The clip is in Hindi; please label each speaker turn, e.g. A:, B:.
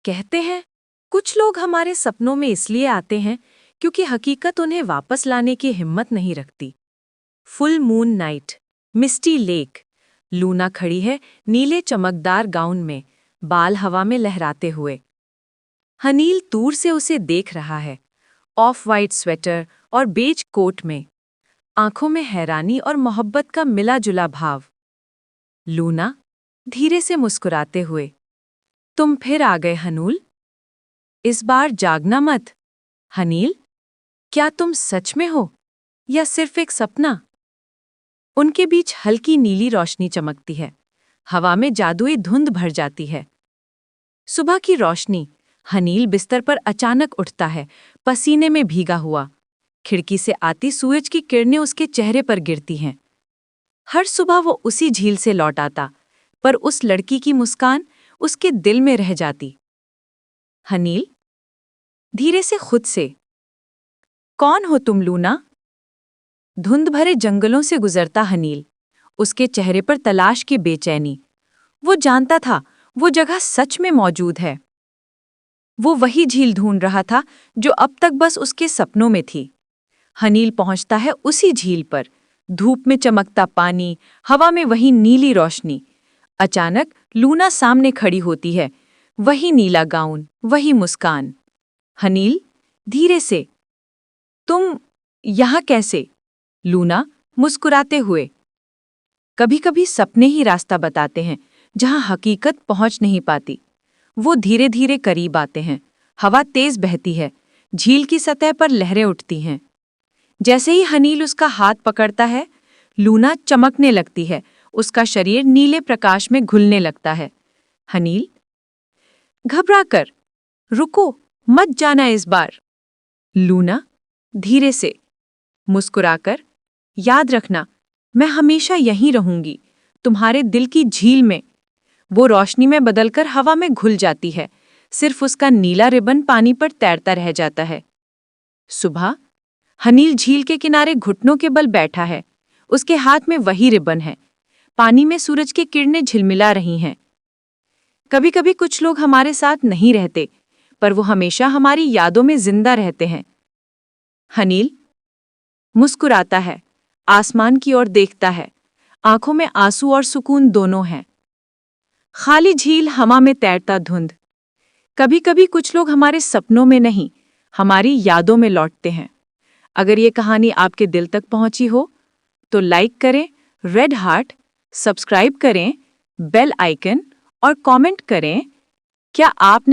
A: कहते हैं कुछ लोग हमारे सपनों में इसलिए आते हैं क्योंकि हकीकत उन्हें वापस लाने की हिम्मत नहीं रखती। फुल मून नाइट, मिस्टी लेक। लूना खड़ी है नीले चमकदार गाउन में, बाल हवा में लहराते हुए। हनील दूर से उसे देख रहा है, ऑफ वाइट स्वेटर और बेज कोट में, आंखों में हैरानी और मोहब्बत का मिला जुला भाव। लूना धीरे से मुस्कुराते हुए, तुम फिर आ गए हनूल। इस बार जागना मत। हनील, क्या तुम सच में हो या सिर्फ एक सपना? उनके बीच हल्की नीली रोशनी चमकती है, हवा में जादुई धुंध भर जाती है। सुबह की रोशनी। हनील बिस्तर पर अचानक उठता है, पसीने में भीगा हुआ। खिड़की से आती सूरज की किरणें उसके चेहरे पर गिरती हैं। हर सुबह वो उसी झील से लौट आता, पर उस लड़की की मुस्कान उसके दिल में रह जाती। हनील धीरे से खुद से, कौन हो तुम लूना? धुंध भरे जंगलों से गुजरता हनील, उसके चेहरे पर तलाश की बेचैनी। वो जानता था वो जगह सच में मौजूद है। वो वही झील ढूंढ रहा था जो अब तक बस उसके सपनों में थी। हनील पहुंचता है उसी झील पर, धूप में चमकता पानी, हवा में वही नीली रोशनी। अचानक लूना सामने खड़ी होती है, वही नीला गाउन, वही मुस्कान। हनील धीरे से, तुम यहाँ कैसे? लूना मुस्कुराते हुए, कभी कभी सपने ही रास्ता बताते हैं जहां हकीकत पहुंच नहीं पाती। वो धीरे धीरे करीब आते हैं, हवा तेज बहती है, झील की सतह पर लहरें उठती हैं। जैसे ही हनील उसका हाथ पकड़ता है, लूना चमकने लगती है, उसका शरीर नीले प्रकाश में घुलने लगता है। हनील घबराकर, रुको, मत जाना इस बार। लूना धीरे से मुस्कुराकर, याद रखना, मैं हमेशा यहीं रहूंगी, तुम्हारे दिल की झील में। वो रोशनी में बदलकर हवा में घुल जाती है, सिर्फ उसका नीला रिबन पानी पर तैरता रह जाता है। सुबह हनील झील के किनारे घुटनों के बल बैठा है, उसके हाथ में वही रिबन है। पानी में सूरज की किरणें झिलमिला रही हैं। कभी कभी कुछ लोग हमारे साथ नहीं रहते, पर वो हमेशा हमारी यादों में जिंदा रहते हैं। हनील मुस्कुराता है, आसमान की ओर देखता है, आंखों में आंसू और सुकून दोनों हैं। खाली झील, हवा में तैरता धुंध। कभी कभी कुछ लोग हमारे सपनों में नहीं, हमारी यादों में लौटते हैं। अगर ये कहानी आपके दिल तक पहुंची हो तो लाइक करें, रेड हार्ट, सब्सक्राइब करें, बेल आइकन और कमेंट करें। क्या आपने